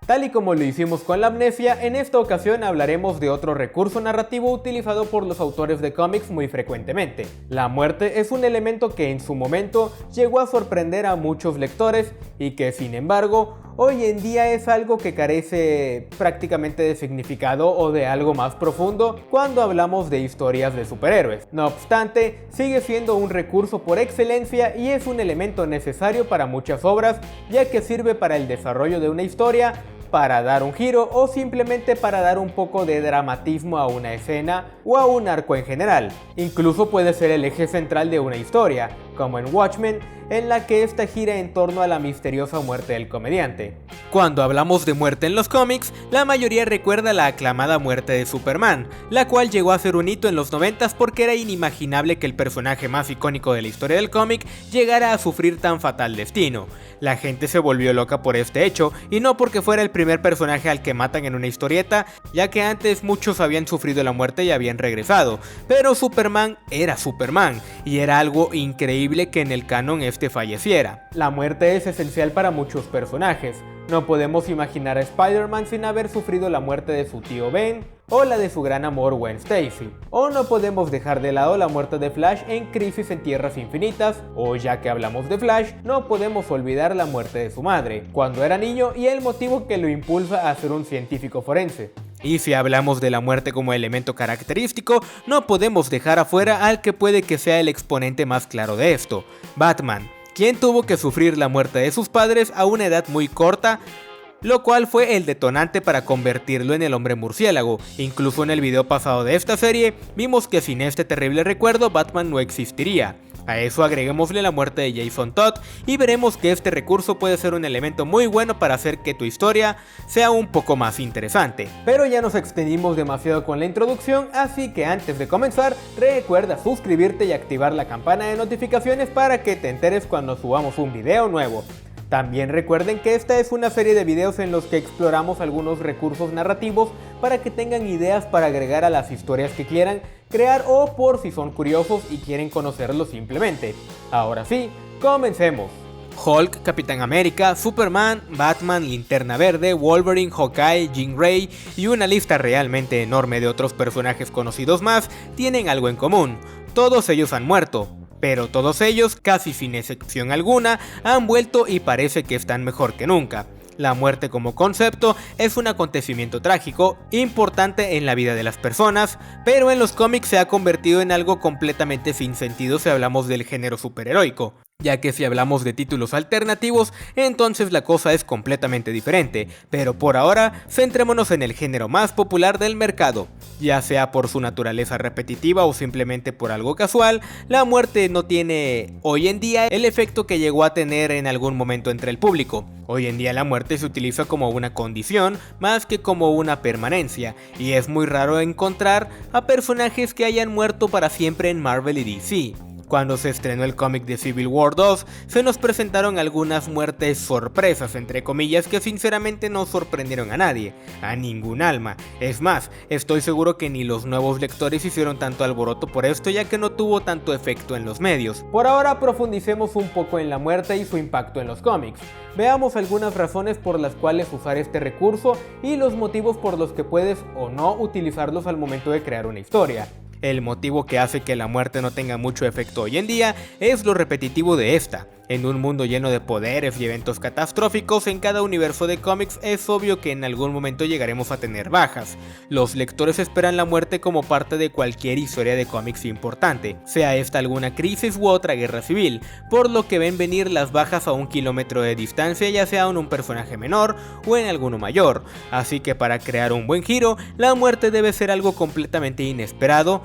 Tal y como lo hicimos con la amnesia, en esta ocasión hablaremos de otro recurso narrativo utilizado por los autores de cómics muy frecuentemente. La muerte es un elemento que en su momento llegó a sorprender a muchos lectores y que sin embargo hoy en día es algo que carece prácticamente de significado o de algo más profundo cuando hablamos de historias de superhéroes. No obstante, sigue siendo un recurso por excelencia y es un elemento necesario para muchas obras, ya que sirve para el desarrollo de una historia, para dar un giro o simplemente para dar un poco de dramatismo a una escena o a un arco en general. Incluso puede ser el eje central de una historia, como en Watchmen, en la que esta gira en torno a la misteriosa muerte del comediante. Cuando hablamos de muerte en los cómics, la mayoría recuerda la aclamada muerte de Superman, la cual llegó a ser un hito en los 90s porque era inimaginable que el personaje más icónico de la historia del cómic llegara a sufrir tan fatal destino. La gente se volvió loca por este hecho, y no porque fuera el primer personaje al que matan en una historieta, ya que antes muchos habían sufrido la muerte y habían regresado, pero Superman era Superman, y era algo increíble que en el canon este falleciera. La muerte es esencial para muchos personajes. No podemos imaginar a Spider-Man sin haber sufrido la muerte de su tío Ben o la de su gran amor Gwen Stacy. O no podemos dejar de lado la muerte de Flash en Crisis en Tierras Infinitas, o ya que hablamos de Flash, no podemos olvidar la muerte de su madre, cuando era niño, y el motivo que lo impulsa a ser un científico forense. Y si hablamos de la muerte como elemento característico, no podemos dejar afuera al que puede que sea el exponente más claro de esto, Batman, quien tuvo que sufrir la muerte de sus padres a una edad muy corta, lo cual fue el detonante para convertirlo en el hombre murciélago. Incluso en el video pasado de esta serie, vimos que sin este terrible recuerdo Batman no existiría. A eso agreguémosle la muerte de Jason Todd y veremos que este recurso puede ser un elemento muy bueno para hacer que tu historia sea un poco más interesante. Pero ya nos extendimos demasiado con la introducción, así que antes de comenzar, recuerda suscribirte y activar la campana de notificaciones para que te enteres cuando subamos un video nuevo. También recuerden que esta es una serie de videos en los que exploramos algunos recursos narrativos para que tengan ideas para agregar a las historias que quieran crear o por si son curiosos y quieren conocerlo simplemente. Ahora sí, comencemos. Hulk, Capitán América, Superman, Batman, Linterna Verde, Wolverine, Hawkeye, Jean Grey y una lista realmente enorme de otros personajes conocidos más tienen algo en común. Todos ellos han muerto. Pero todos ellos, casi sin excepción alguna, han vuelto y parece que están mejor que nunca. La muerte como concepto es un acontecimiento trágico, importante en la vida de las personas, pero en los cómics se ha convertido en algo completamente sin sentido si hablamos del género superheroico. Ya que si hablamos de títulos alternativos, entonces la cosa es completamente diferente, pero por ahora centrémonos en el género más popular del mercado. Ya sea por su naturaleza repetitiva o simplemente por algo casual, la muerte no tiene hoy en día el efecto que llegó a tener en algún momento entre el público. Hoy en día la muerte se utiliza como una condición más que como una permanencia, y es muy raro encontrar a personajes que hayan muerto para siempre en Marvel y DC. Cuando se estrenó el cómic de Civil War 2, se nos presentaron algunas muertes sorpresas, entre comillas, que sinceramente no sorprendieron a nadie, a ningún alma. Es más, estoy seguro que ni los nuevos lectores hicieron tanto alboroto por esto, ya que no tuvo tanto efecto en los medios. Por ahora profundicemos un poco en la muerte y su impacto en los cómics. Veamos algunas razones por las cuales usar este recurso y los motivos por los que puedes o no utilizarlos al momento de crear una historia. El motivo que hace que la muerte no tenga mucho efecto hoy en día es lo repetitivo de esta. En un mundo lleno de poderes y eventos catastróficos en cada universo de cómics, es obvio que en algún momento llegaremos a tener bajas. Los lectores esperan la muerte como parte de cualquier historia de cómics importante, sea esta alguna crisis u otra guerra civil, por lo que ven venir las bajas a 1 kilómetro de distancia, ya sea en un personaje menor o en alguno mayor. Así que para crear un buen giro, la muerte debe ser algo completamente inesperado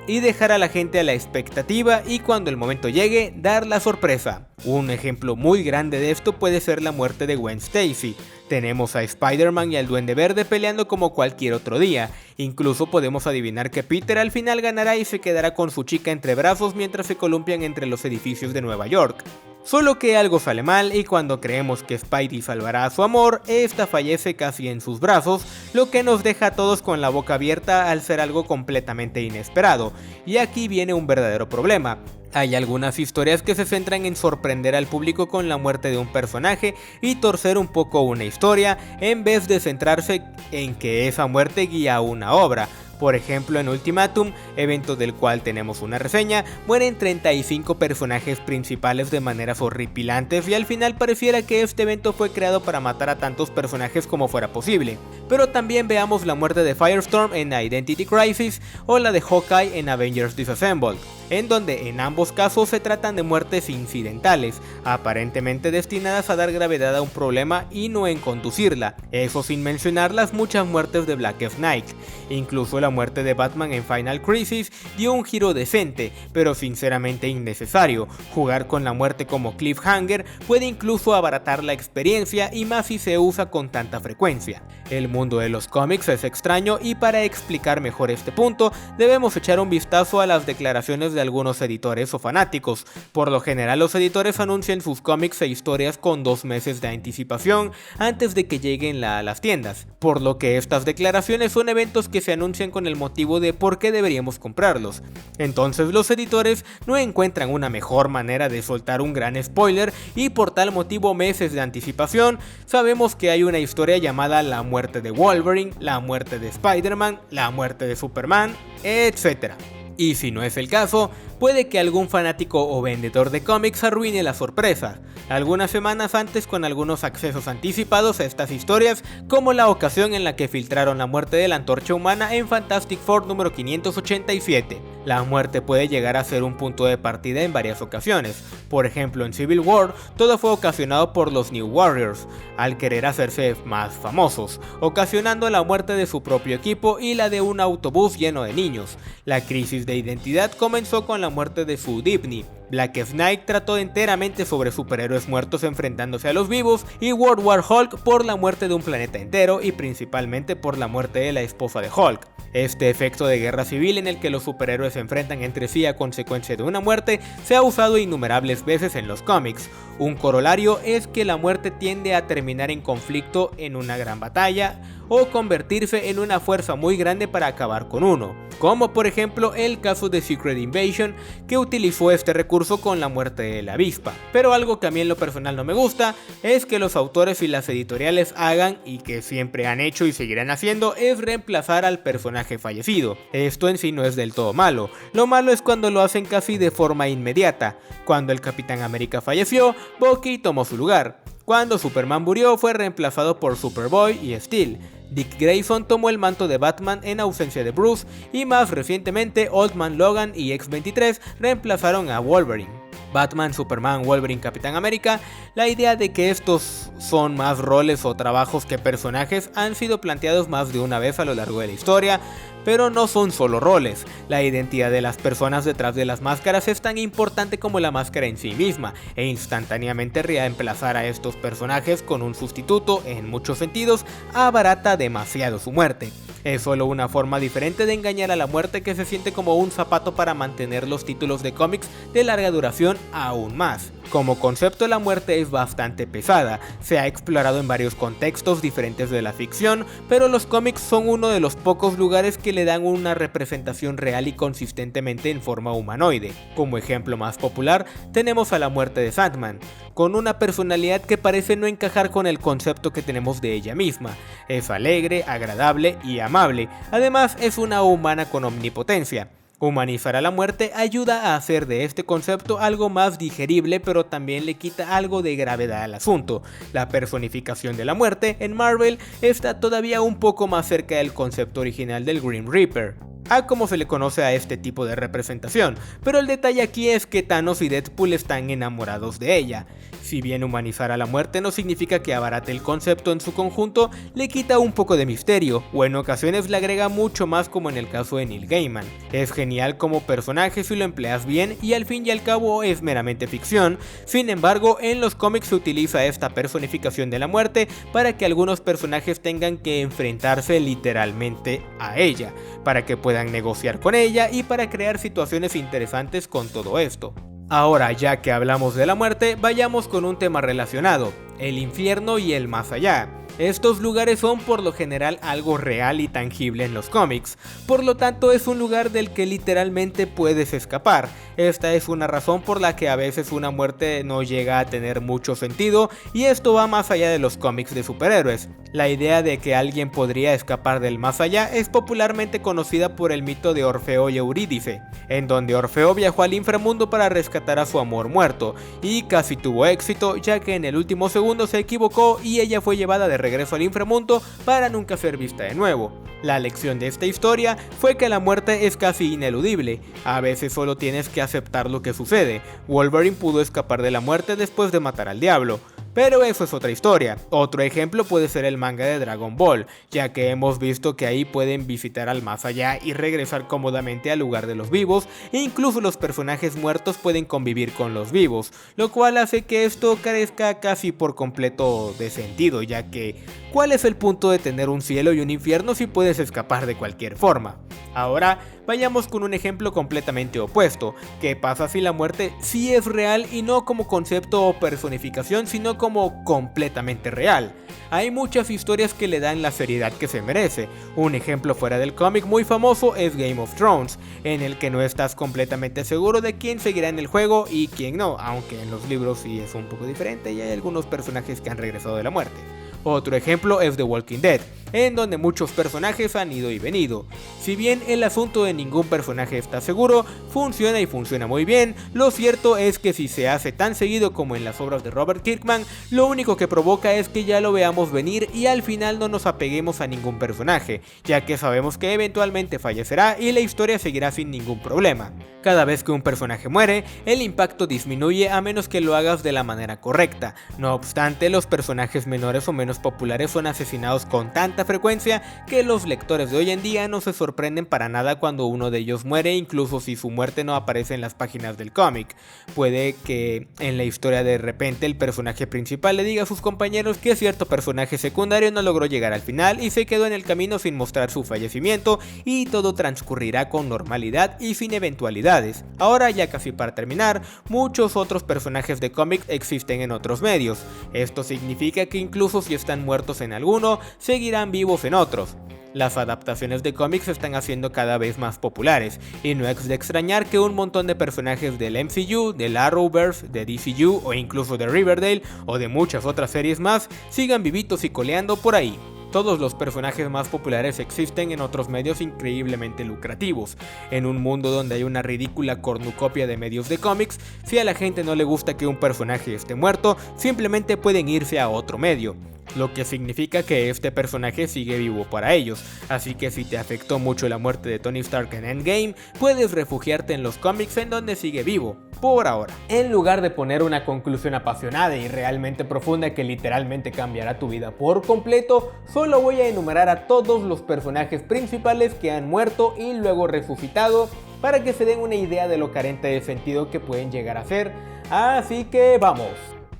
y dejar a la gente a la expectativa, y cuando el momento llegue, dar la sorpresa. Un ejemplo muy grande de esto puede ser la muerte de Gwen Stacy. Tenemos a Spider-Man y al Duende Verde peleando como cualquier otro día. Incluso podemos adivinar que Peter al final ganará y se quedará con su chica entre brazos mientras se columpian entre los edificios de Nueva York. Solo que algo sale mal y cuando creemos que Spidey salvará a su amor, esta fallece casi en sus brazos, lo que nos deja a todos con la boca abierta al ser algo completamente inesperado. Y aquí viene un verdadero problema. Hay algunas historias que se centran en sorprender al público con la muerte de un personaje y torcer un poco una historia en vez de centrarse en que esa muerte guía una obra. Por ejemplo, en Ultimatum, evento del cual tenemos una reseña, mueren 35 personajes principales de maneras horripilantes y al final pareciera que este evento fue creado para matar a tantos personajes como fuera posible. Pero también veamos la muerte de Firestorm en Identity Crisis o la de Hawkeye en Avengers Disassembled, en donde en ambos casos se tratan de muertes incidentales, aparentemente destinadas a dar gravedad a un problema y no en conducirla, eso sin mencionar las muchas muertes de Blackest Night. Incluso la muerte de Batman en Final Crisis dio un giro decente, pero sinceramente innecesario. Jugar con la muerte como cliffhanger puede incluso abaratar la experiencia y más si se usa con tanta frecuencia. El mundo de los cómics es extraño y para explicar mejor este punto debemos echar un vistazo a las declaraciones de algunos editores o fanáticos. Por lo general los editores anuncian sus cómics e historias con 2 meses de anticipación antes de que lleguen a las tiendas, por lo que estas declaraciones son eventos que se anuncian con el motivo de por qué deberíamos comprarlos. Entonces los editores no encuentran una mejor manera de soltar un gran spoiler y por tal motivo meses de anticipación. Sabemos que hay una historia llamada la muerte de Wolverine, la muerte de Spider-Man, la muerte de Superman, etc. Y si no es el caso, puede que algún fanático o vendedor de cómics arruine la sorpresa, algunas semanas antes con algunos accesos anticipados a estas historias, como la ocasión en la que filtraron la muerte de la Antorcha Humana en Fantastic Four número 587. La muerte puede llegar a ser un punto de partida en varias ocasiones. Por ejemplo, en Civil War, todo fue ocasionado por los New Warriors, al querer hacerse más famosos, ocasionando la muerte de su propio equipo y la de un autobús lleno de niños. La crisis de identidad comenzó con la muerte de Sue Dibny. Blackest Night trató enteramente sobre superhéroes muertos enfrentándose a los vivos, y World War Hulk por la muerte de un planeta entero y principalmente por la muerte de la esposa de Hulk. Este efecto de guerra civil en el que los superhéroes se enfrentan entre sí a consecuencia de una muerte se ha usado innumerables veces en los cómics. Un corolario es que la muerte tiende a terminar en conflicto en una gran batalla o convertirse en una fuerza muy grande para acabar con uno, como por ejemplo el caso de Secret Invasion, que utilizó este recurso con la muerte de la avispa. Pero algo que a mí en lo personal no me gusta es que los autores y las editoriales hagan, y que siempre han hecho y seguirán haciendo, es reemplazar al personaje fallecido. Esto en sí no es del todo malo, lo malo es cuando lo hacen casi de forma inmediata. Cuando el Capitán América falleció, Bucky tomó su lugar. Cuando Superman murió, fue reemplazado por Superboy y Steel. Dick Grayson tomó el manto de Batman en ausencia de Bruce, y más recientemente Old Man Logan y X-23 reemplazaron a Wolverine. Batman, Superman, Wolverine, Capitán América, la idea de que estos son más roles o trabajos que personajes han sido planteados más de una vez a lo largo de la historia, pero no son solo roles. La identidad de las personas detrás de las máscaras es tan importante como la máscara en sí misma, e instantáneamente reemplazar a estos personajes con un sustituto, en muchos sentidos, abarata demasiado su muerte. Es solo una forma diferente de engañar a la muerte que se siente como un zapato para mantener los títulos de cómics de larga duración aún más. Como concepto, la muerte es bastante pesada, se ha explorado en varios contextos diferentes de la ficción, pero los cómics son uno de los pocos lugares que le dan una representación real y consistentemente en forma humanoide. Como ejemplo más popular, tenemos a la muerte de Sandman, con una personalidad que parece no encajar con el concepto que tenemos de ella misma. Es alegre, agradable y amable, además es una humana con omnipotencia. Humanizar a la muerte ayuda a hacer de este concepto algo más digerible, pero también le quita algo de gravedad al asunto. La personificación de la muerte en Marvel está todavía un poco más cerca del concepto original del Grim Reaper, a como se le conoce a este tipo de representación, pero el detalle aquí es que Thanos y Deadpool están enamorados de ella. Si bien humanizar a la muerte no significa que abarate el concepto en su conjunto, le quita un poco de misterio, o en ocasiones le agrega mucho más, como en el caso de Neil Gaiman. Es genial como personaje si lo empleas bien, y al fin y al cabo es meramente ficción. Sin embargo, en los cómics se utiliza esta personificación de la muerte para que algunos personajes tengan que enfrentarse literalmente a ella, para que puedan negociar con ella y para crear situaciones interesantes con todo esto. Ahora, ya que hablamos de la muerte, vayamos con un tema relacionado, el infierno y el más allá. Estos lugares son por lo general algo real y tangible en los cómics, por lo tanto es un lugar del que literalmente puedes escapar. Esta es una razón por la que a veces una muerte no llega a tener mucho sentido, y esto va más allá de los cómics de superhéroes. La idea de que alguien podría escapar del más allá es popularmente conocida por el mito de Orfeo y Eurídice, en donde Orfeo viajó al inframundo para rescatar a su amor muerto, y casi tuvo éxito ya que en el último segundo se equivocó y ella fue llevada de regreso al inframundo para nunca ser vista de nuevo. La lección de esta historia fue que la muerte es casi ineludible, a veces solo tienes que aceptar lo que sucede. Wolverine pudo escapar de la muerte después de matar al diablo, pero eso es otra historia. Otro ejemplo puede ser el manga de Dragon Ball, ya que hemos visto que ahí pueden visitar al más allá y regresar cómodamente al lugar de los vivos, e incluso los personajes muertos pueden convivir con los vivos, lo cual hace que esto carezca casi por completo de sentido, ya que ¿cuál es el punto de tener un cielo y un infierno si puedes escapar de cualquier forma? Ahora vayamos con un ejemplo completamente opuesto. ¿Qué pasa si la muerte sí es real y no como concepto o personificación, sino como completamente real? Hay muchas historias que le dan la seriedad que se merece. Un ejemplo fuera del cómic muy famoso es Game of Thrones, en el que no estás completamente seguro de quién seguirá en el juego y quién no, aunque en los libros sí es un poco diferente y hay algunos personajes que han regresado de la muerte. Otro ejemplo es The Walking Dead, en donde muchos personajes han ido y venido. Si bien el asunto de ningún personaje está seguro, funciona y funciona muy bien, lo cierto es que si se hace tan seguido como en las obras de Robert Kirkman, lo único que provoca es que ya lo veamos venir y al final no nos apeguemos a ningún personaje, ya que sabemos que eventualmente fallecerá y la historia seguirá sin ningún problema. Cada vez que un personaje muere, el impacto disminuye a menos que lo hagas de la manera correcta. No obstante, los personajes menores o menos populares son asesinados con tanta frecuencia que los lectores de hoy en día no se sorprenden para nada cuando uno de ellos muere, incluso si su muerte no aparece en las páginas del cómic. Puede que en la historia de repente el personaje principal le diga a sus compañeros que cierto personaje secundario no logró llegar al final y se quedó en el camino sin mostrar su fallecimiento, y todo transcurrirá con normalidad y sin eventualidades. Ahora, ya casi para terminar, muchos otros personajes de cómic existen en otros medios. Esto significa que incluso si están muertos en alguno, seguirán vivos en otros. Las adaptaciones de cómics se están haciendo cada vez más populares, y no es de extrañar que un montón de personajes del MCU, del Arrowverse, de DCU o incluso de Riverdale o de muchas otras series más sigan vivitos y coleando por ahí. Todos los personajes más populares existen en otros medios increíblemente lucrativos. En un mundo donde hay una ridícula cornucopia de medios de cómics, si a la gente no le gusta que un personaje esté muerto, simplemente pueden irse a otro medio, lo que significa que este personaje sigue vivo para ellos. Así que si te afectó mucho la muerte de Tony Stark en Endgame, puedes refugiarte en los cómics en donde sigue vivo, por ahora. En lugar de poner una conclusión apasionada y realmente profunda que literalmente cambiará tu vida por completo, solo voy a enumerar a todos los personajes principales que han muerto y luego resucitado para que se den una idea de lo carente de sentido que pueden llegar a ser. Así que vamos.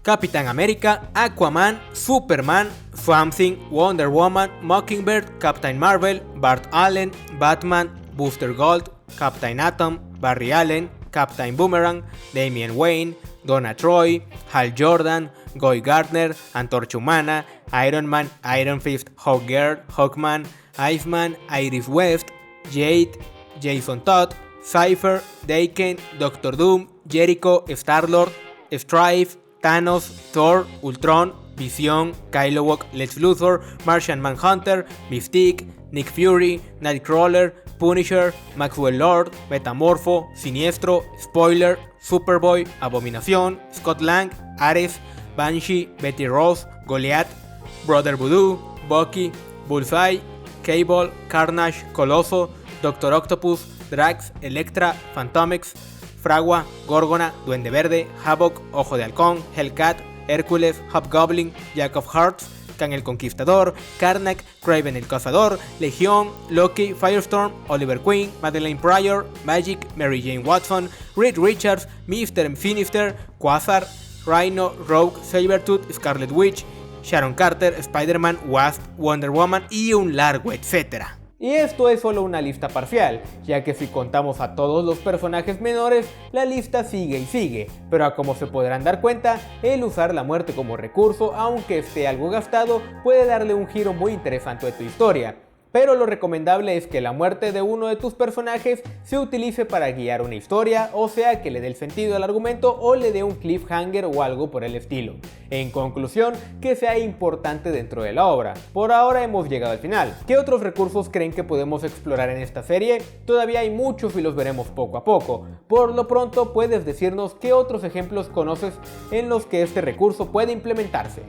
Capitán América, Aquaman, Superman, Swamp Thing, Wonder Woman, Mockingbird, Captain Marvel, Bart Allen, Batman, Booster Gold, Captain Atom, Barry Allen, Captain Boomerang, Damian Wayne, Donna Troy, Hal Jordan, Guy Gardner, Antorcha Humana, Iron Man, Iron Fist, Hawkgirl, Hawkman, Iceman, Iris West, Jade, Jason Todd, Cypher, Daken, Doctor Doom, Jericho, Star-Lord, Strife, Thanos, Thor, Ultron, Visión, Kilowog, Lex Luthor, Martian Manhunter, Mystique, Nick Fury, Nightcrawler, Punisher, Maxwell Lord, Metamorfo, Siniestro, Spoiler, Superboy, Abominación, Scott Lang, Ares, Banshee, Betty Ross, Goliath, Brother Voodoo, Bucky, Bullseye, Cable, Carnage, Coloso, Doctor Octopus, Drax, Elektra, Fantomex, Fragua, Gorgona, Duende Verde, Havok, Ojo de Halcón, Hellcat, Hércules, Hobgoblin, Jack of Hearts, Kang el Conquistador, Karnak, Kraven el Cazador, Legión, Loki, Firestorm, Oliver Queen, Madeleine Pryor, Magic, Mary Jane Watson, Reed Richards, Mr. Sinister, Quasar, Rhino, Rogue, Sabretooth, Scarlet Witch, Sharon Carter, Spider-Man, Wasp, Wonder Woman y un largo etcétera. Y esto es solo una lista parcial, ya que si contamos a todos los personajes menores, la lista sigue y sigue, pero a como se podrán dar cuenta, el usar la muerte como recurso, aunque esté algo gastado, puede darle un giro muy interesante a tu historia. Pero lo recomendable es que la muerte de uno de tus personajes se utilice para guiar una historia, o sea que le dé el sentido al argumento o le dé un cliffhanger o algo por el estilo. En conclusión, que sea importante dentro de la obra. Por ahora hemos llegado al final. ¿Qué otros recursos creen que podemos explorar en esta serie? Todavía hay muchos y los veremos poco a poco. Por lo pronto puedes decirnos qué otros ejemplos conoces en los que este recurso puede implementarse.